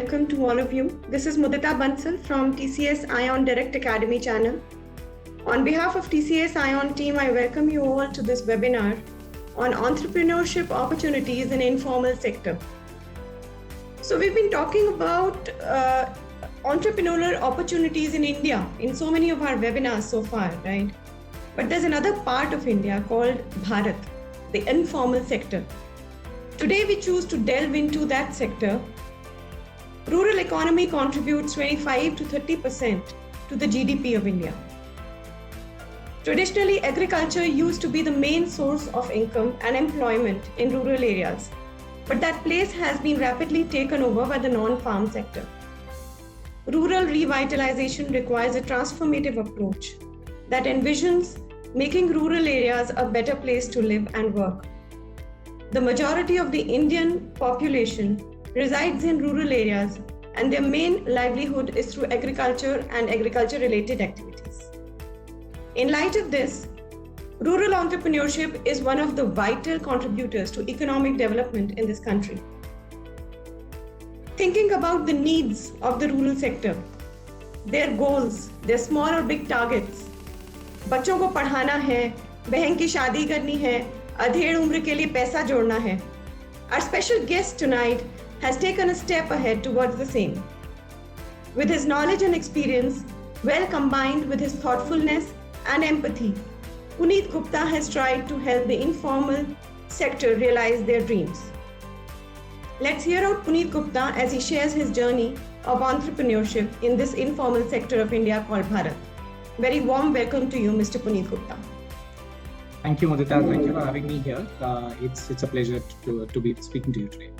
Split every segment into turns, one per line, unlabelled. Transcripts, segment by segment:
welcome to all of you. This is Mudita Bansal from TCS Ion Direct Academy channel. On behalf of TCS Ion team, I welcome you all to this webinar on entrepreneurship opportunities in informal sector. So we've been talking about entrepreneurial opportunities in India in so many of our webinars so far, right? But there's another part of India called Bharat, the informal sector. Today we choose to delve into that sector. Rural economy contributes 25 to 30% to the GDP of India. Traditionally, agriculture used to be the main source of income and employment in rural areas, but that place has been rapidly taken over by the non-farm sector. Rural revitalization requires a transformative approach that envisions making rural areas a better place to live and work. The majority of the Indian population resides in rural areas, and their main livelihood is through agriculture and agriculture-related activities. In light of this, rural entrepreneurship is one of the vital contributors to economic development in this country. Thinking about the needs of the rural sector, their goals, their small or big targets, बच्चों को पढ़ाना है, बहन की शादी करनी है, अधेड़ उम्र के लिए पैसा जोड़ना है. Our special guest tonight has taken a step ahead towards the same. With his knowledge and experience, well combined with his thoughtfulness and empathy, Puneet Gupta has tried to help the informal sector realize their dreams. Let's hear out Puneet Gupta as he shares his journey of entrepreneurship in this informal sector of India called Bharat. Very warm welcome to you, Mr. Puneet Gupta.
Thank you, Mudita. Thank you for having me here. It's a pleasure to be speaking to you today.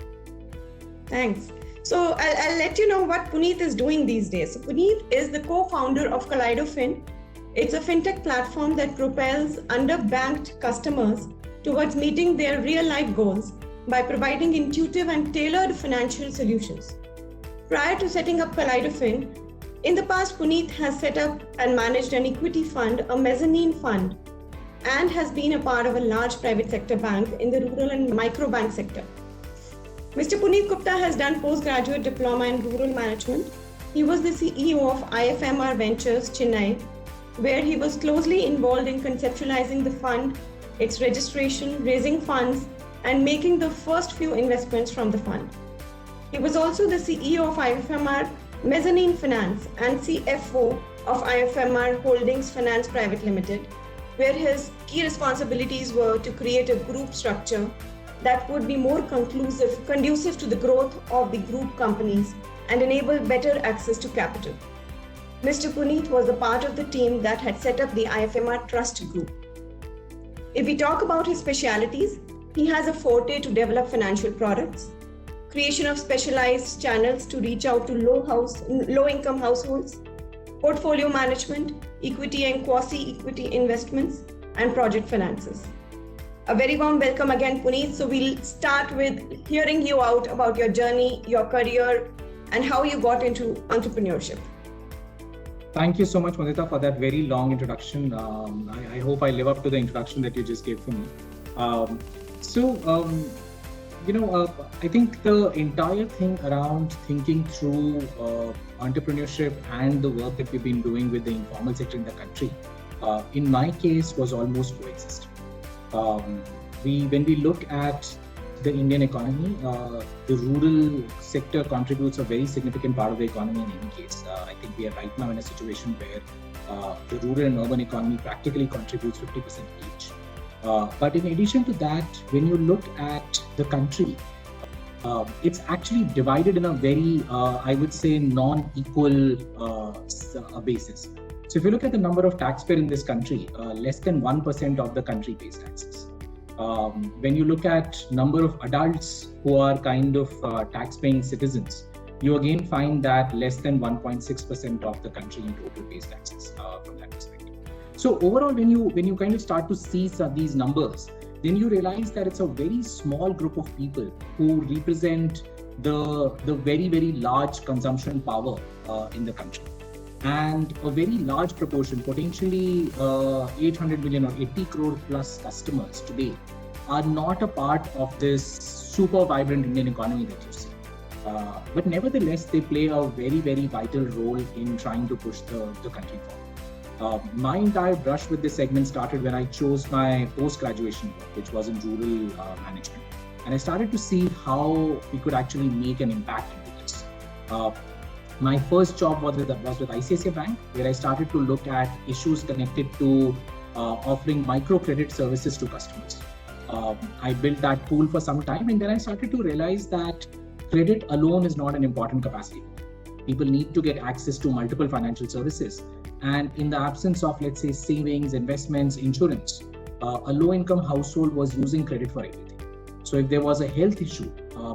Thanks. So I'll let you know what Puneet is doing these days. So Puneet is the co-founder of KaleidoFin. It's a fintech platform that propels underbanked customers towards meeting their real-life goals by providing intuitive and tailored financial solutions. Prior to setting up KaleidoFin, in the past, Puneet has set up and managed an equity fund, a mezzanine fund, and has been a part of a large private sector bank in the rural and micro bank sector. Mr. Puneet Gupta has done postgraduate diploma in rural management. He was the CEO of IFMR Ventures, Chennai, where he was closely involved in conceptualizing the fund, its registration, raising funds, and making the first few investments from the fund. He was also the CEO of IFMR Mezzanine Finance and CFO of IFMR Holdings Finance Private Limited, where his key responsibilities were to create a group structure that would be more conducive to the growth of the group companies and enable better access to capital. Mr. Puneet was a part of the team that had set up the IFMR Trust Group. If we talk about his specialities, he has a forte to develop financial products, creation of specialized channels to reach out to low-income households, portfolio management, equity and quasi-equity investments, and project finances. A very warm welcome again, Puneet. So we'll start with hearing you out about your journey, your career, and how you got into entrepreneurship.
Thank you so much, Mudita, for that very long introduction. I hope I live up to the introduction that you just gave for me. I think the entire thing around thinking through entrepreneurship and the work that we've been doing with the informal sector in the country, in my case, was almost coexistent. When we look at the Indian economy, the rural sector contributes a very significant part of the economy in any case. I think we are right now in a situation where the rural and urban economy practically contributes 50% each. But in addition to that, when you look at the country, it's actually divided in a very, I would say, non-equal basis. So if you look at the number of taxpayers in this country, less than 1% of the country pays taxes. When you look at number of adults who are kind of tax-paying citizens, you again find that less than 1.6% of the country in total pays taxes from that perspective. So overall, when you kind of start to see these numbers, then you realize that it's a very small group of people who represent the very, very large consumption power in the country. And a very large proportion, potentially 800 million or 80 crore plus customers today, are not a part of this super vibrant Indian economy that you see. But nevertheless, they play a very, very vital role in trying to push the country forward. My entire brush with this segment started when I chose my post-graduation work, which was in rural management. And I started to see how we could actually make an impact into this. My first job was with ICICI Bank, where I started to look at issues connected to offering microcredit services to customers. I built that pool for some time, and then I started to realize that credit alone is not an important capacity. People need to get access to multiple financial services. And in the absence of, let's say, savings, investments, insurance, a low-income household was using credit for everything. So if there was a health issue,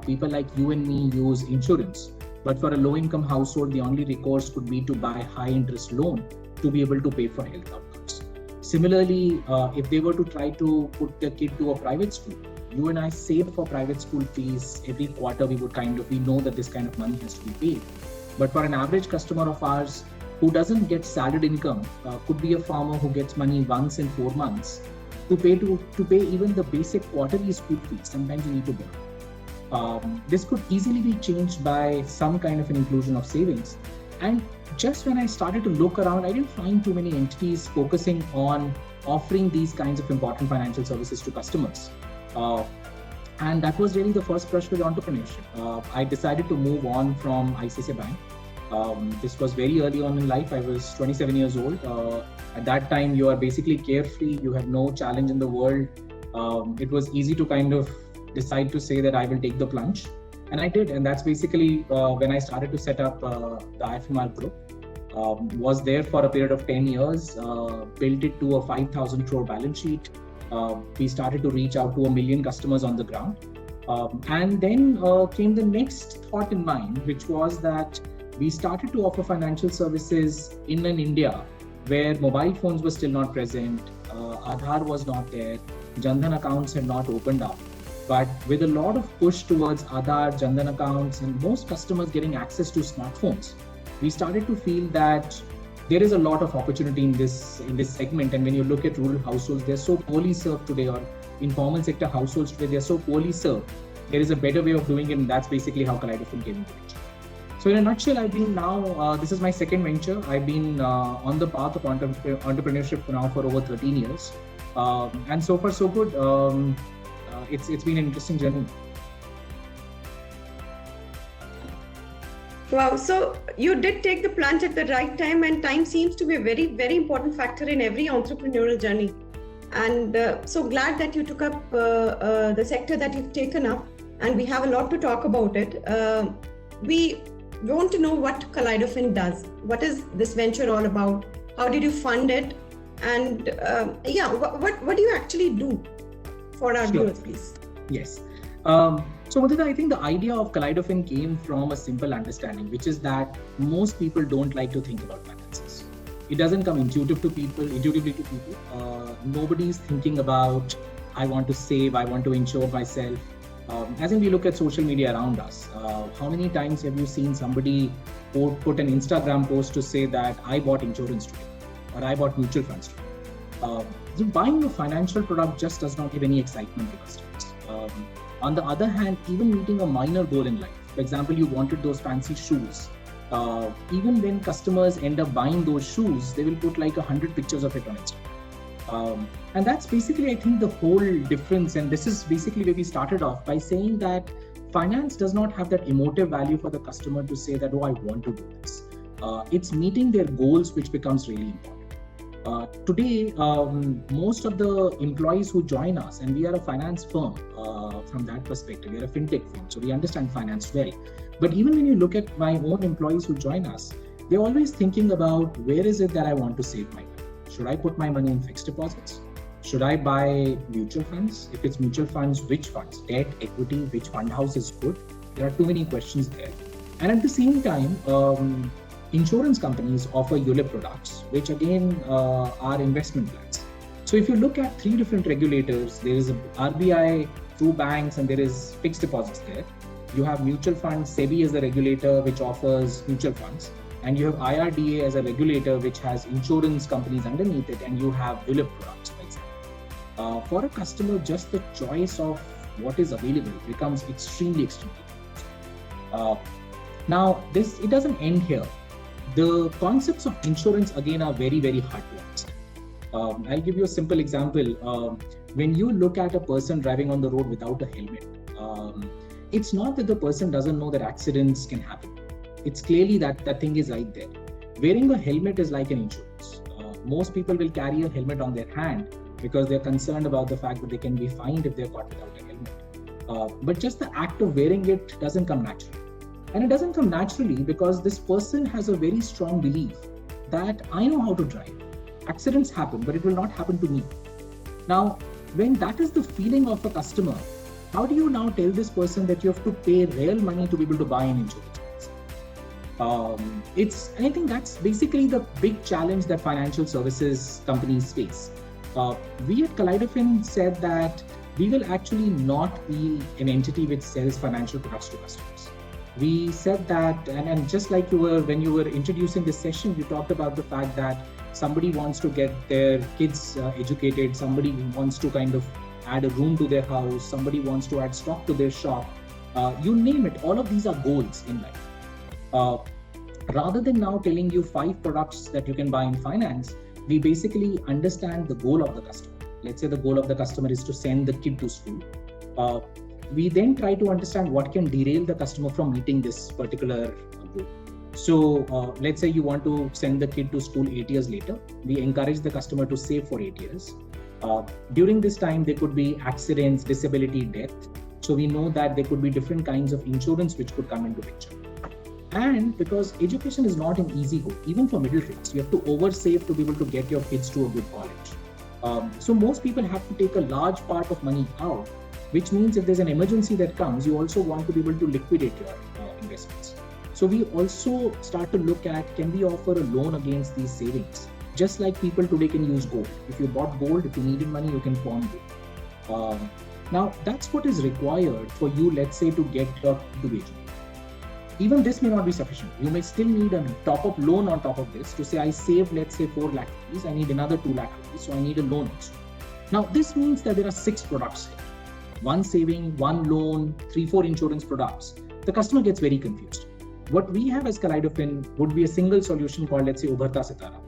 people like you and me use insurance. But for a low-income household, the only recourse could be to buy high-interest loan to be able to pay for health outcomes. Similarly, if they were to try to put their kid to a private school, you and I save for private school fees every quarter. We know that this kind of money has to be paid. But for an average customer of ours who doesn't get salaried income, could be a farmer who gets money once in 4 months, to pay even the basic quarterly school fees, sometimes you need to borrow. This could easily be changed by some kind of an inclusion of savings. And just when I started to look around, I didn't find too many entities focusing on offering these kinds of important financial services to customers. And that was really the first brush with entrepreneurship. I decided to move on from ICICI Bank. This was very early on in life. I was 27 years old. At that time, you are basically carefree. You have no challenge in the world. It was easy to kind of decide to say that I will take the plunge. And I did. And that's basically when I started to set up the IFMR group. Was there for a period of 10 years, built it to a 5,000 crore balance sheet. We started to reach out to 1 million customers on the ground. And then came the next thought in mind, which was that we started to offer financial services in an India where mobile phones were still not present, Aadhaar was not there, Jan Dhan accounts had not opened up. But with a lot of push towards Aadhaar, Jan Dhan accounts, and most customers getting access to smartphones, we started to feel that there is a lot of opportunity in this segment. And when you look at rural households, they're so poorly served today, or informal sector households today, they're so poorly served. There is a better way of doing it, and that's basically how Kaleidofin came into picture. So in a nutshell, I've been now, this is my second venture. I've been on the path of entrepreneurship now for over 13 years. And so far, so good. It's been an interesting journey.
Wow. So you did take the plunge at the right time, and time seems to be a very, very important factor in every entrepreneurial journey. And so glad that you took up the sector that you've taken up, and we have a lot to talk about it. We want to know what Kaleidofin does. What is this venture all about? How did you fund it? And what do you actually do for our viewers, please?
Yes. So Mudita, I think the idea of Kaleidofin came from a simple understanding, which is that most people don't like to think about finances. It doesn't come intuitively to people. Nobody's thinking about, I want to save, I want to insure myself. As in we look at social media around us, how many times have you seen somebody put an Instagram post to say that I bought insurance today, or I bought mutual funds today? So buying a financial product just does not give any excitement to customers. On the other hand, even meeting a minor goal in life, for example, you wanted those fancy shoes. Even when customers end up buying those shoes, they will put like 100 pictures of it on Instagram. And that's basically, I think, the whole difference. And this is basically where we started off by saying that finance does not have that emotive value for the customer to say that, oh, I want to do this. It's meeting their goals, which becomes really important. Today, most of the employees who join us, and we are a finance firm from that perspective, we are a fintech firm, so we understand finance well. But even when you look at my own employees who join us, they're always thinking about, where is it that I want to save my money? Should I put my money in fixed deposits? Should I buy mutual funds? If it's mutual funds, which funds? Debt, equity, which fund house is good? There are too many questions there. And at the same time, insurance companies offer ULIP products, which again are investment plans. So if you look at three different regulators, there is RBI, two banks, and there is fixed deposits there. You have mutual funds, SEBI as a regulator, which offers mutual funds. And you have IRDA as a regulator, which has insurance companies underneath it, and you have ULIP products, for example. For a customer, just the choice of what is available becomes extremely Now, it doesn't end here. The concepts of insurance again are very, very hard to understand. I'll give you a simple example. When you look at a person driving on the road without a helmet, it's not that the person doesn't know that accidents can happen. It's clearly that thing is right there. Wearing a helmet is like an insurance. Most people will carry a helmet on their hand because they're concerned about the fact that they can be fined if they're caught without a helmet. But just the act of wearing it doesn't come naturally. And it doesn't come naturally because this person has a very strong belief that I know how to drive. Accidents happen, but it will not happen to me. Now, when that is the feeling of a customer, how do you now tell this person that you have to pay real money to be able to buy an insurance policy? I think that's basically the big challenge that financial services companies face. We at Kaleidofin said that we will actually not be an entity which sells financial products to customers. We said that, and just like when you were introducing this session, you talked about the fact that somebody wants to get their kids educated, somebody wants to kind of add a room to their house, somebody wants to add stock to their shop, you name it, all of these are goals in life. Rather than now telling you 5 products that you can buy in finance, we basically understand the goal of the customer. Let's say the goal of the customer is to send the kid to school. We then try to understand what can derail the customer from meeting this particular goal. So let's say you want to send the kid to school 8 years later. We encourage the customer to save for 8 years. During this time, there could be accidents, disability, death. So we know that there could be different kinds of insurance which could come into picture. And because education is not an easy goal, even for middle grades, you have to oversave to be able to get your kids to a good college. So most people have to take a large part of money out, which means if there's an emergency that comes, you also want to be able to liquidate your investments. So we also start to look at, can we offer a loan against these savings? Just like people today can use gold. If you bought gold, if you needed money, you can pawn gold. Now, that's what is required for you, let's say, to get your education. Even this may not be sufficient. You may still need a top-up loan on top of this to say, I saved, let's say, 4 lakh rupees. I need another 2 lakh rupees, so I need a loan also. Now, this means that there are 6 products here. 1 saving, 1 loan, 3-4 insurance products. The customer gets very confused. What we have as Kaleidofin would be a single solution called, let's say, Ubharta Sitara.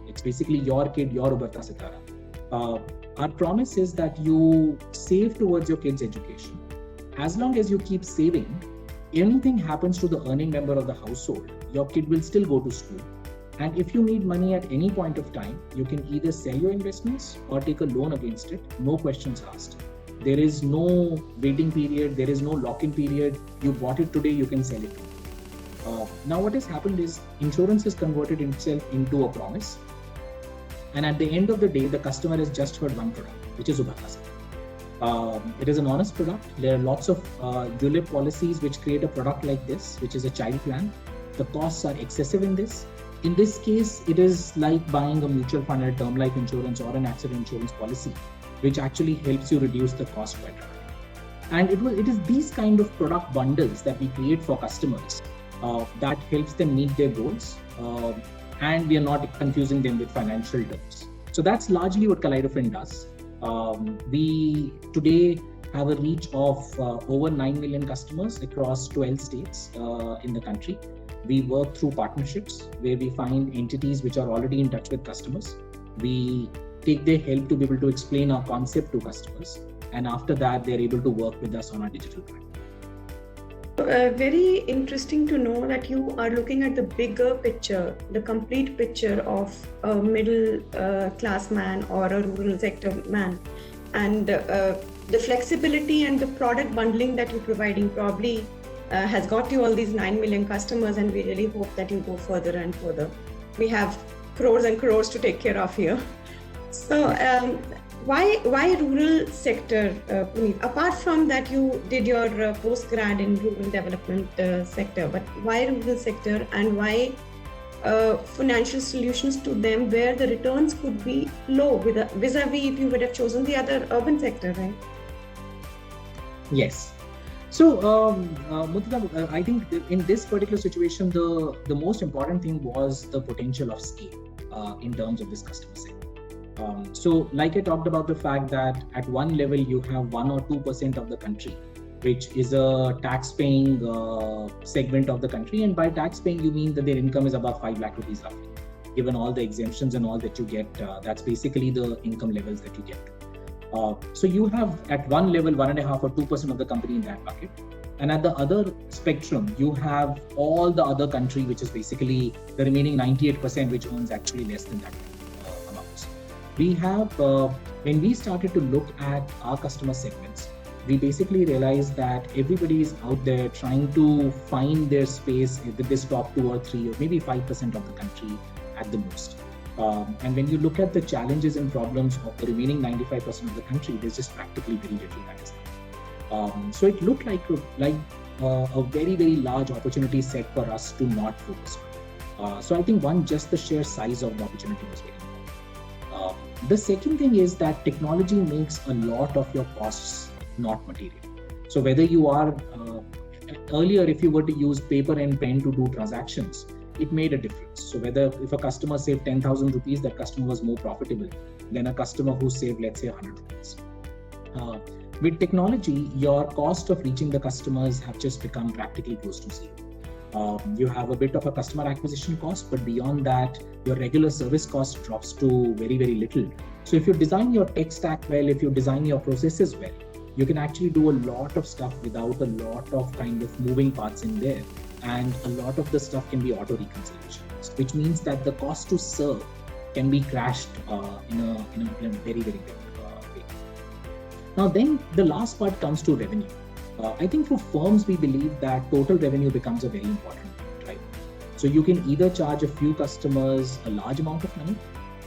It's basically your kid, your Ubharta Sitara. Our promise is that you save towards your kid's education. As long as you keep saving, anything happens to the earning member of the household, your kid will still go to school. And if you need money at any point of time, you can either sell your investments or take a loan against it, no questions asked. There is no waiting period, there is no lock-in period. You bought it today, you can sell it tomorrow. Now what has happened is insurance has converted itself into a promise. And at the end of the day, the customer has just heard one product, which is Ubharta Sitara. It is an honest product. There are lots of ULIP policies which create a product like this, which is a child plan. The costs are excessive in this. In this case, it is like buying a mutual funded term life insurance or an accident insurance policy, which actually helps you reduce the cost better. And it is these kind of product bundles that we create for customers that helps them meet their goals. And we are not confusing them with financial terms. So that's largely what Kaleidofin does. We today have a reach of over 9 million customers across 12 states in the country. We work through partnerships where we find entities which are already in touch with customers. We take their help to be able to explain our concept to customers. And after that, they're able to work with us on our digital platform.
Very interesting to know that you are looking at the bigger picture, the complete picture of a middle class man or a rural sector man. And the flexibility and the product bundling that you're providing probably has got you all these 9 million customers, and we really hope that you go further and further. We have crores and crores to take care of here. So why rural sector, Puneet? Apart from that, you did your post-grad in rural development sector, but why rural sector and why financial solutions to them where the returns could be low vis-a-vis if you would have chosen the other urban sector, right?
Yes. So, Muthuka, I think in this particular situation, the most important thing was the potential of scale in terms of this customer segment. So like I talked about the fact that at one level you have 1 or 2% of the country which is a tax-paying segment of the country. And by tax-paying, you mean that their income is above 5 lakh rupees roughly. Given all the exemptions and all that you get, that's basically the income levels that you get. So you have at one level 1.5 or 2% of the company in that bucket. And at the other spectrum, you have all the other country, which is basically the remaining 98%, which earns actually less than that amounts. We have, when we started to look at our customer segments, we basically realized that everybody is out there trying to find their space in this top 2 or 3 or maybe 5% of the country at the most. And when you look at the challenges and problems of the remaining 95% of the country, there's just practically very little that is done. So it looked like a very, very large opportunity set for us to not focus on. So I think one, just the sheer size of the opportunity was very important. The second thing is that technology makes a lot of your costs not material. So whether you are, earlier if you were to use paper and pen to do transactions, it made a difference. So whether if a customer saved 10,000 rupees, that customer was more profitable than a customer who saved, let's say, 100 rupees. With technology, your cost of reaching the customers have just become practically close to zero. You have a bit of a customer acquisition cost, but beyond that, your regular service cost drops to very, very little. So if you design your tech stack well, if you design your processes well, you can actually do a lot of stuff without a lot of kind of moving parts in there. And a lot of the stuff can be auto reconciliation, which means that the cost to serve can be crashed in a very, very big way. Now, then the last part comes to revenue. I think for firms, we believe that total revenue becomes a very important point, right? So you can either charge a few customers a large amount of money,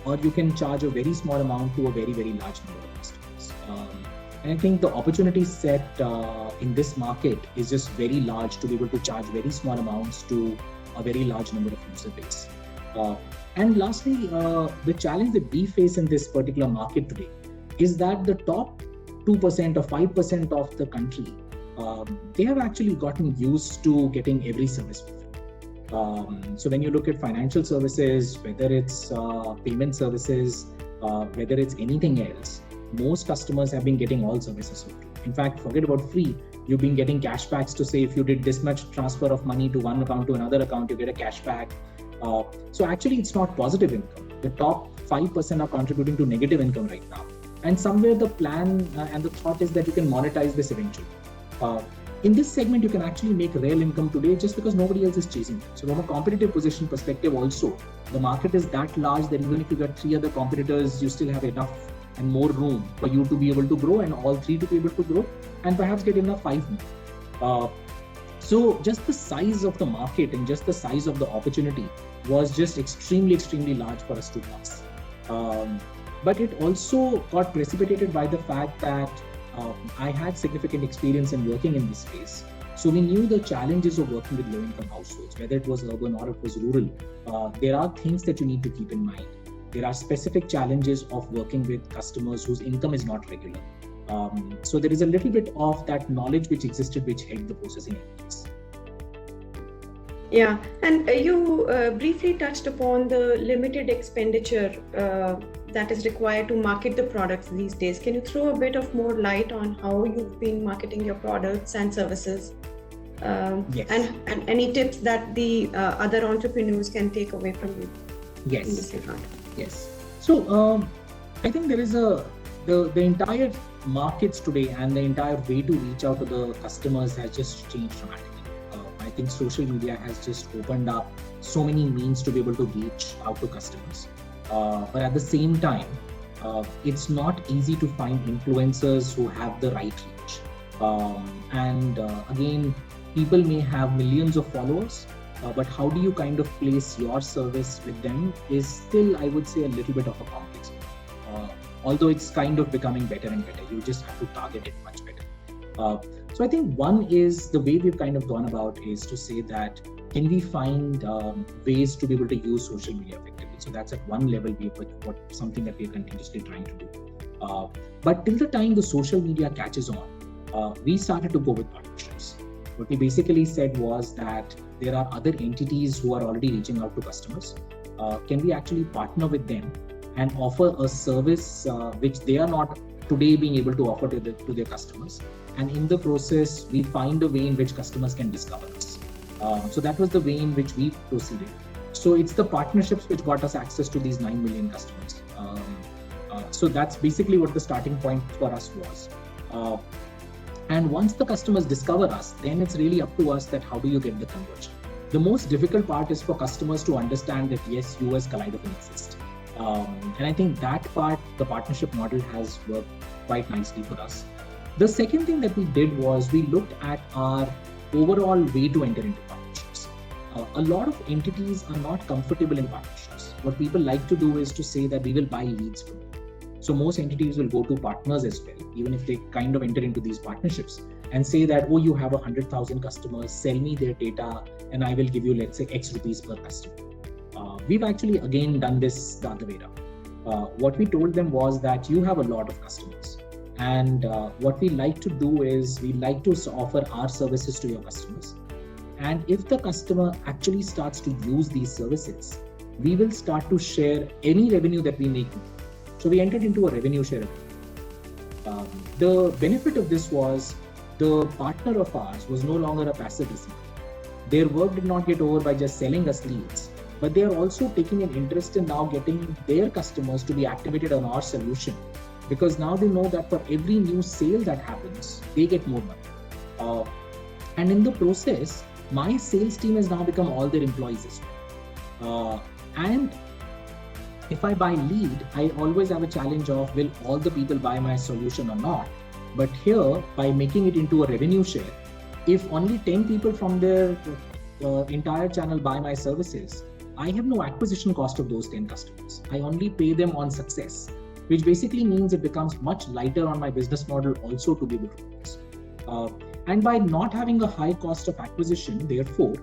or you can charge a very small amount to a very, very large number of customers. And I think the opportunity set in this market is just very large to be able to charge very small amounts to a very large number of user base. And lastly, the challenge that we face in this particular market today is that the top 2% or 5% of the country, they have actually gotten used to getting every service for free. So when you look at financial services, whether it's payment services, whether it's anything else, most customers have been getting all services for free. In fact, forget about free. You've been getting cashbacks to say if you did this much transfer of money to one account to another account, you get a cashback. So actually, it's not positive income. The top 5% are contributing to negative income right now. And somewhere the plan and the thought is that you can monetize this eventually. In this segment, you can actually make real income today just because nobody else is chasing it. So from a competitive position perspective also, the market is that large that even if you got 3 other competitors, you still have enough and more room for you to be able to grow and all 3 to be able to grow and perhaps get enough 5 more. So just the size of the market and just the size of the opportunity was just extremely, extremely large for us to pass. But it also got precipitated by the fact that I had significant experience in working in this space. So we knew the challenges of working with low-income households, whether it was urban or it was rural. There are things that you need to keep in mind. There are specific challenges of working with customers whose income is not regular. So there is a little bit of that knowledge which existed, which helped the processing increase.
Yeah, and you briefly touched upon the limited expenditure that is required to market the products these days. Can you throw a bit of more light on how you've been marketing your products and services?
Yes.
And any tips that the other entrepreneurs can take away from you?
Yes.
In this regard?
Yes. So I think there is the entire markets today and the entire way to reach out to the customers has just changed dramatically. I think social media has just opened up so many means to be able to reach out to customers. But at the same time, it's not easy to find influencers who have the right reach. Again, people may have millions of followers, but how do you kind of place your service with them is still, I would say, a little bit of a complex one. Although it's kind of becoming better and better. You just have to target it much better. So I think one is the way we've kind of gone about is to say that can we find ways to be able to use social media effectively? So that's at one level, something that we're continuously trying to do. But till the time the social media catches on, we started to go with partnerships. What we basically said was that there are other entities who are already reaching out to customers. Can we actually partner with them and offer a service which they are not today being able to offer to their customers, and in the process, we find a way in which customers can discover us. So that was the way in which we proceeded. So it's the partnerships which got us access to these 9 million customers. So that's basically what the starting point for us was. And once the customers discover us, then it's really up to us that how do you get the conversion. The most difficult part is for customers to understand that yes, you as Kaleidofin exist. And I think that part, the partnership model has worked quite nicely for us. The second thing that we did was we looked at our overall way to enter into partnerships. A lot of entities are not comfortable in partnerships. What people like to do is to say that we will buy leads from you. So most entities will go to partners as well, even if they kind of enter into these partnerships and say that, oh, you have 100,000 customers, sell me their data and I will give you, let's say, X rupees per customer. We've actually, again, done this the other way around. What we told them was that you have a lot of customers. And what we like to do is we like to offer our services to your customers. And if the customer actually starts to use these services, we will start to share any revenue that we make with you. So we entered into a revenue share agreement. The benefit of this was the partner of ours was no longer a passive receiver. Their work did not get over by just selling us leads, but they are also taking an interest in now getting their customers to be activated on our solution, because now they know that for every new sale that happens, they get more money. And in the process, my sales team has now become all their employees as well. And if I buy lead, I always have a challenge of will all the people buy my solution or not. But here, by making it into a revenue share, if only 10 people from their entire channel buy my services, I have no acquisition cost of those 10 customers. I only pay them on success, which basically means it becomes much lighter on my business model also to be able to do this. And by not having a high cost of acquisition, therefore,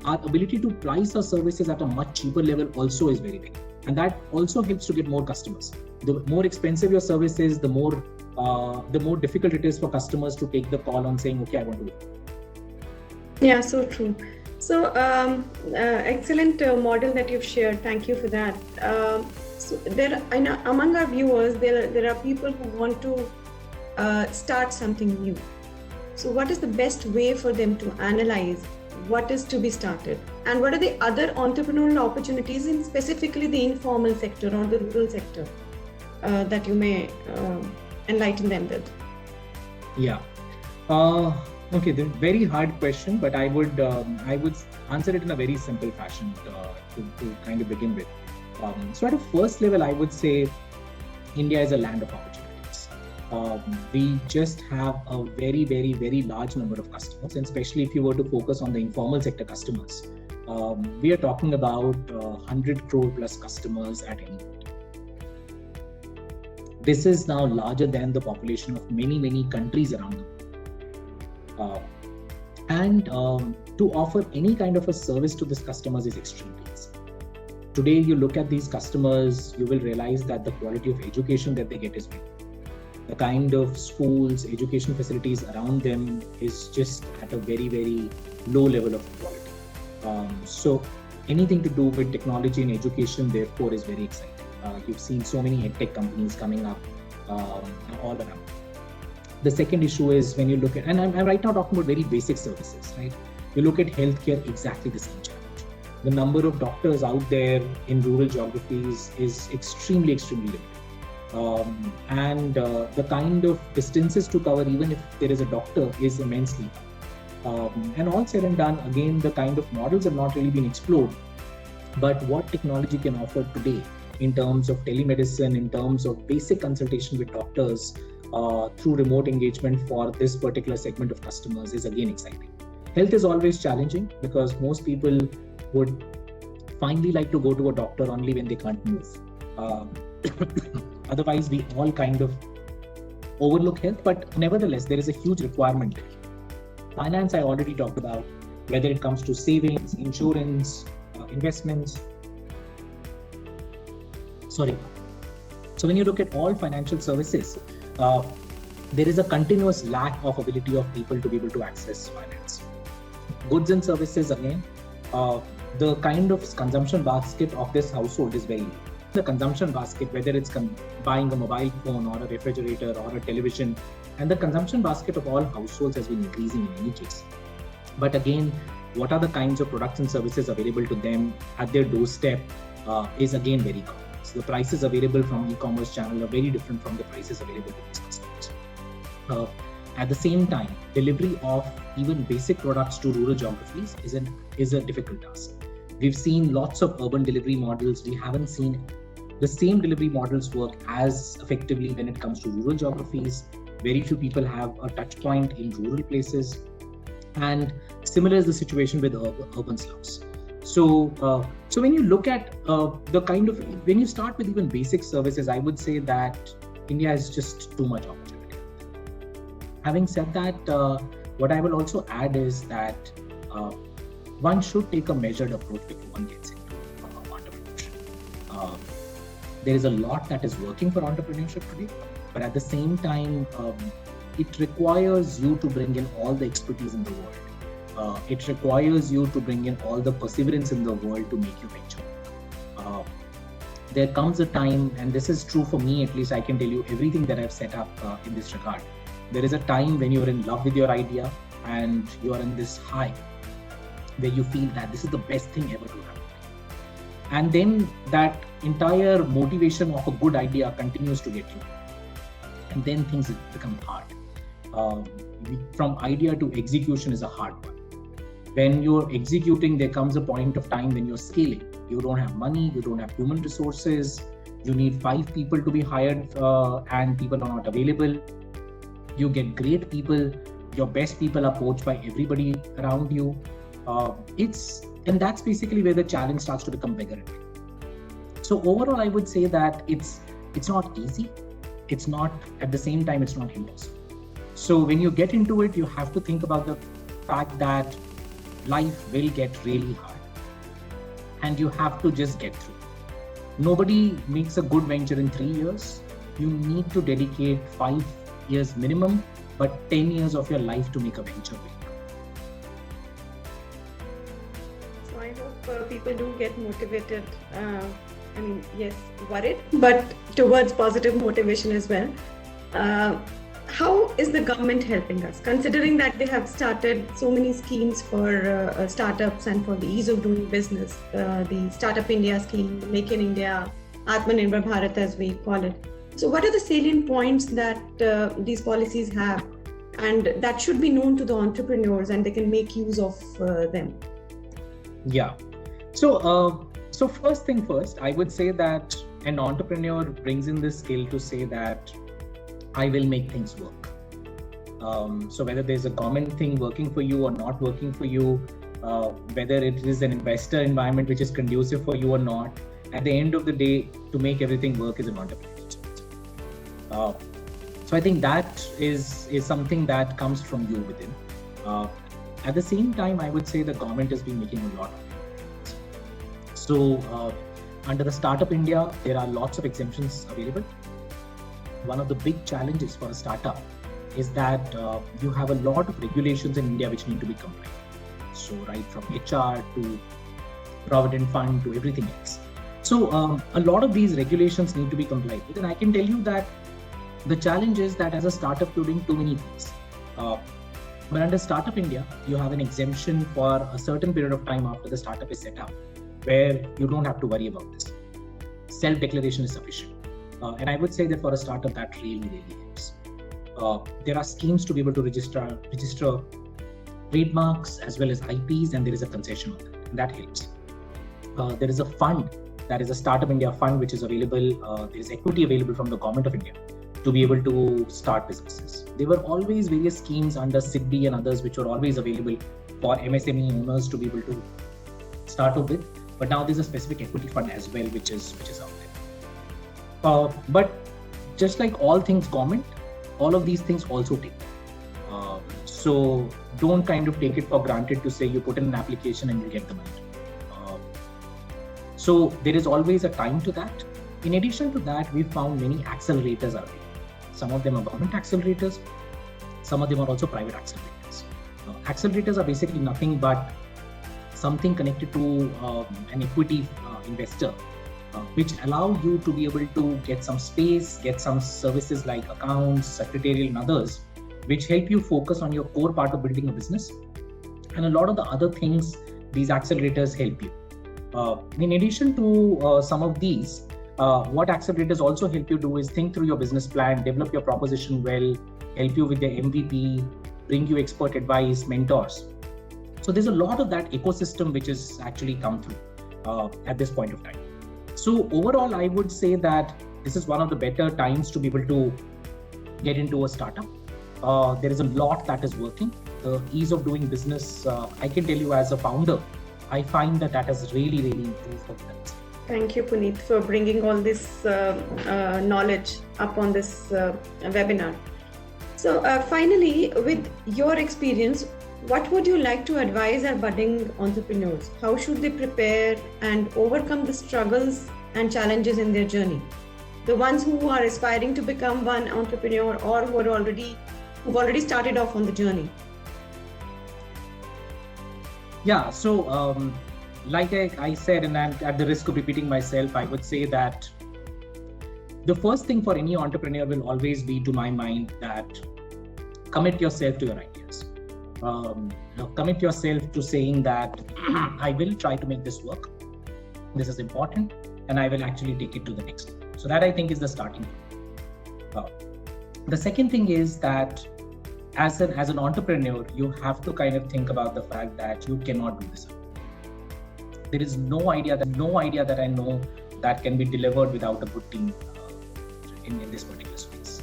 our ability to price our services at a much cheaper level also is very big. And that also helps to get more customers. The more expensive your service is, the more difficult it is for customers to take the call on saying, okay, I want to do it.
Yeah, so true. So excellent model that you've shared. Thank you for that. So there, I know among our viewers, there are people who want to start something new. So what is the best way for them to analyze what is to be started, and what are the other entrepreneurial opportunities in specifically the informal sector or the rural sector that you may enlighten them with?
Yeah. Okay, the very hard question, but I would answer it in a very simple fashion to kind of begin with. So at a first level, I would say India is a land of opportunities. We just have a very, very, very large number of customers, and especially if you were to focus on the informal sector customers, we are talking about 100 crore plus customers at any point. This is now larger than the population of many, many countries around the world. And to offer any kind of a service to these customers is extremely easy. Today, you look at these customers, you will realize that the quality of education that they get is very good. The kind of schools, education facilities around them is just at a very, very low level of quality. So anything to do with technology and education, therefore, is very exciting. You've seen so many edtech companies coming up all around. The second issue is when you look at, and I'm right now talking about very basic services, right? You look at healthcare, exactly the same challenge. The number of doctors out there in rural geographies is extremely, extremely limited. And the kind of distances to cover, even if there is a doctor, is immensely high. And all said and done, again, the kind of models have not really been explored. But what technology can offer today in terms of telemedicine, in terms of basic consultation with doctors through remote engagement for this particular segment of customers is again exciting. Health is always challenging because most people would finally like to go to a doctor only when they can't move. Otherwise, we all kind of overlook health, but nevertheless, there is a huge requirement. Finance, I already talked about, whether it comes to savings, insurance, investments. So when you look at all financial services, there is a continuous lack of ability of people to be able to access finance. Goods and services, again, the kind of consumption basket of this household is very low. the consumption basket, whether it's buying a mobile phone or a refrigerator or a television, and the consumption basket of all households has been increasing in any case. But again, what are the kinds of products and services available to them at their doorstep is again very common. So the prices available from e-commerce channel are very different from the prices available to these customers. At the same time, delivery of even basic products to rural geographies is a difficult task. We've seen lots of urban delivery models. We haven't seen the same delivery models work as effectively when it comes to rural geographies. Very few people have a touch point in rural places. And similar is the situation with urban slums. So when you look at when you start with even basic services, I would say that India has just too much opportunity. Having said that, what I will also add is that one should take a measured approach before one gets into entrepreneurship. There is a lot that is working for entrepreneurship today, but at the same time, it requires you to bring in all the expertise in the world. It requires you to bring in all the perseverance in the world to make your venture. There comes a time, and this is true for me, at least I can tell you everything that I've set up in this regard. There is a time when you're in love with your idea and you're in this high where you feel that this is the best thing ever to happen. And then that entire motivation of a good idea continues to get you. And then things become hard. From idea to execution is a hard one. When you're executing, there comes a point of time when you're scaling. You don't have money, you don't have human resources, you need 5 people to be hired and people are not available. You get great people, your best people are poached by everybody around you. And that's basically where the challenge starts to become bigger and bigger. So overall, I would say that it's not easy. It's not, at the same time, it's not impossible. So when you get into it, you have to think about the fact that life will get really hard and you have to just get through. Nobody makes a good venture in 3 years. You need to dedicate 5 years minimum, but 10 years of your life to make a venture big.
So I hope people do get motivated. Yes, worried, but towards positive motivation as well. How is the government helping us, considering that they have started so many schemes for startups and for the ease of doing business, the Startup India scheme, the Make in India, Atmanirbhar Bharat as we call it. So what are the salient points that these policies have and that should be known to the entrepreneurs and they can make use of them?
Yeah. So first thing first, I would say that an entrepreneur brings in this skill to say that I will make things work. So whether there's a government thing working for you or not working for you, whether it is an investor environment which is conducive for you or not, at the end of the day, to make everything work is an entrepreneur. So I think that is something that comes from you within. At the same time, I would say the government has been making a lot of it. So under the Startup India, there are lots of exemptions available. One of the big challenges for a startup is that you have a lot of regulations in India which need to be complied. So right from HR to Provident Fund to everything else. So a lot of these regulations need to be complied with, and I can tell you that the challenge is that as a startup, you're doing too many things. But under Startup India, you have an exemption for a certain period of time after the startup is set up, where you don't have to worry about this. Self-declaration is sufficient. And I would say that for a startup, that really, really helps. There are schemes to be able to register trademarks as well as IPs, and there is a concession on that, and that helps. There is a fund, that is a Startup India fund, which is available. There is equity available from the Government of India to be able to start businesses. There were always various schemes under SIDBI and others which were always available for MSME owners to be able to start off with. But now there's a specific equity fund as well, which is out there. But just like all things government, all of these things also take time. So don't kind of take it for granted to say you put in an application and you get the money. So there is always a time to that. In addition to that, we found many accelerators are available. Some of them are government accelerators. Some of them are also private accelerators. Accelerators are basically nothing but something connected to an equity investor which allow you to be able to get some space, get some services like accounts, secretarial, and others, which help you focus on your core part of building a business. And a lot of the other things, these accelerators help you. In addition to some of these, what accelerators also help you do is think through your business plan, develop your proposition well, help you with the MVP, bring you expert advice, mentors. So there's a lot of that ecosystem which has actually come through at this point of time. So overall, I would say that this is one of the better times to be able to get into a startup. There is a lot that is working. The ease of doing business, I can tell you as a founder, I find that has really, really improved for me.
Thank you, Puneet, for bringing all this knowledge up on this webinar. So finally, with your experience, what would you like to advise our budding entrepreneurs? How should they prepare and overcome the struggles and challenges in their journey? The ones who are aspiring to become one entrepreneur or who've already started off on the journey.
Yeah, so like I said, and I'm at the risk of repeating myself, I would say that the first thing for any entrepreneur will always be, to my mind, that commit yourself to your ideas. Commit yourself to saying that I will try to make this work. This is important, and I will actually take it to the next level. So that, I think, is the starting point. The second thing is that as an entrepreneur, you have to kind of think about the fact that you cannot do this alone. There is no idea that I know that can be delivered without a good team in this particular space.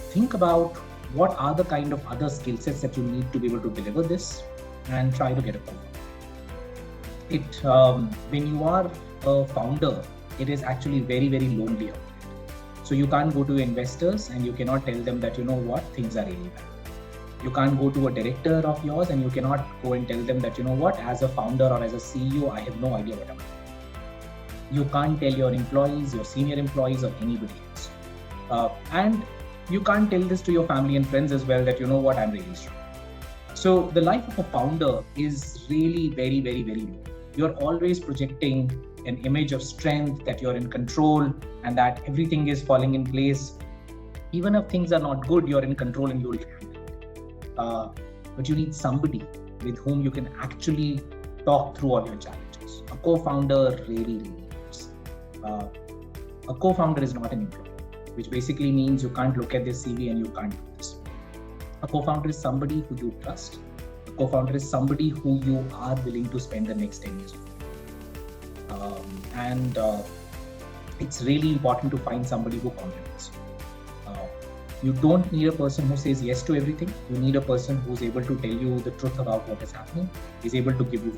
Think about what are the kind of other skill sets that you need to be able to deliver this, and try to get a co-founder. When you are a founder, it is actually very, very lonely. So you can't go to investors and you cannot tell them that, you know what, things are really bad. You can't go to a director of yours and you cannot go and tell them that, you know what, as a founder or as a CEO, I have no idea what I'm doing. You can't tell your employees, your senior employees, or anybody else. And you can't tell this to your family and friends as well, that, you know what, I'm really strong. So the life of a founder is really very, very, very low. You're always projecting an image of strength, that you're in control and that everything is falling in place. Even if things are not good, you're in control and you'll handle it. But you need somebody with whom you can actually talk through all your challenges. A co-founder really, really helps. A co-founder is not an employee, which basically means you can't look at their CV and you can't do this. A co-founder is somebody who you trust. A co-founder is somebody who you are willing to spend the next 10 years with. It's really important to find somebody who complements you. You don't need a person who says yes to everything. You need a person who's able to tell you the truth about what is happening, is able to give you.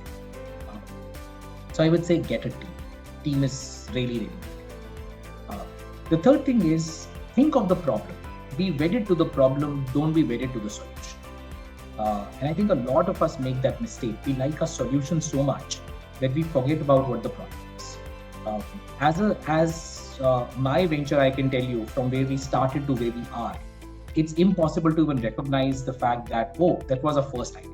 So I would say get a team. Team is really, really important. The third thing is think of the problem. Be wedded to the problem. Don't be wedded to the solution. And I think a lot of us make that mistake. We like a solution so much that we forget about what the problem is. As my venture, I can tell you, from where we started to where we are, it's impossible to even recognize the fact that, oh, that was our first idea.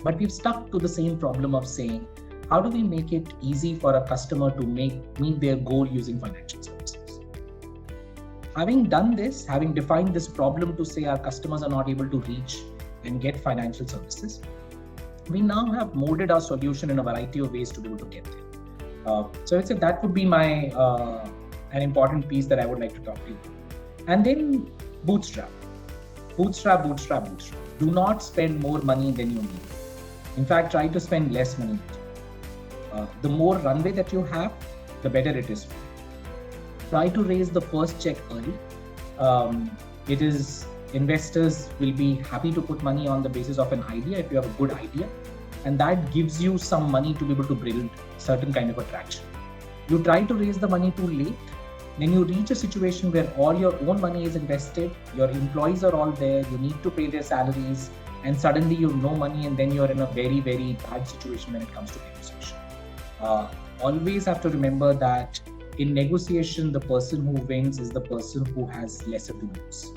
But we've stuck to the same problem of saying, how do we make it easy for a customer to meet their goal using financial services? Having done this, having defined this problem to say our customers are not able to reach and get financial services, we now have molded our solution in a variety of ways to be able to get there. So I'd say that would be my an important piece that I would like to talk to you about. And then bootstrap. Bootstrap. Do not spend more money than you need. In fact, try to spend less money. The more runway that you have, the better it is for you. Try to raise the first check early. Investors will be happy to put money on the basis of an idea if you have a good idea, and that gives you some money to be able to build certain kind of attraction. You try to raise the money too late, then you reach a situation where all your own money is invested, your employees are all there, you need to pay their salaries, and suddenly you have no money, and then you're in a very, very bad situation when it comes to negotiation. Always have to remember that in negotiation, the person who wins is the person who has lesser to lose.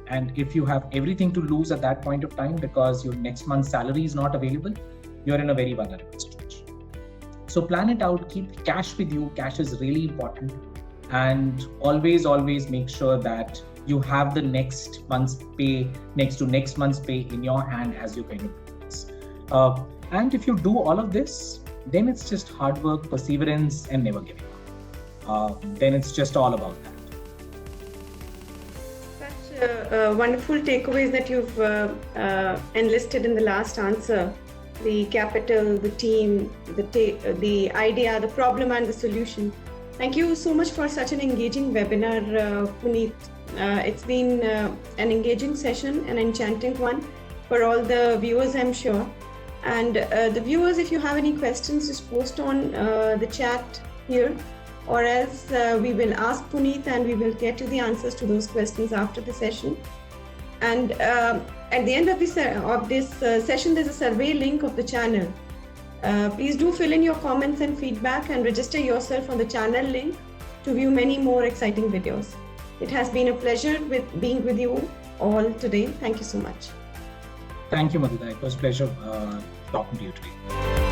And if you have everything to lose at that point of time because your next month's salary is not available, you're in a very vulnerable situation. So plan it out, keep cash with you. Cash is really important. And always make sure that you have the next month's pay next to next month's pay in your hand as you kind of do this. And if you do all of this, then it's just hard work, perseverance, and never giving up. Then it's just all about that.
Such wonderful takeaways that you've enlisted in the last answer. The capital, the team, the idea, the problem, and the solution. Thank you so much for such an engaging webinar, Puneet. It's been an engaging session, an enchanting one for all the viewers, I'm sure. And the viewers, if you have any questions, just post on the chat here, or else we will ask Puneet and we will get you the answers to those questions after the session. And at the end of this session, there's a survey link of the channel. Please do fill in your comments and feedback and register yourself on the channel link to view many more exciting videos. It has been a pleasure being with you all today. Thank you so much.
Thank you, Madhita. It was a pleasure talking to you today.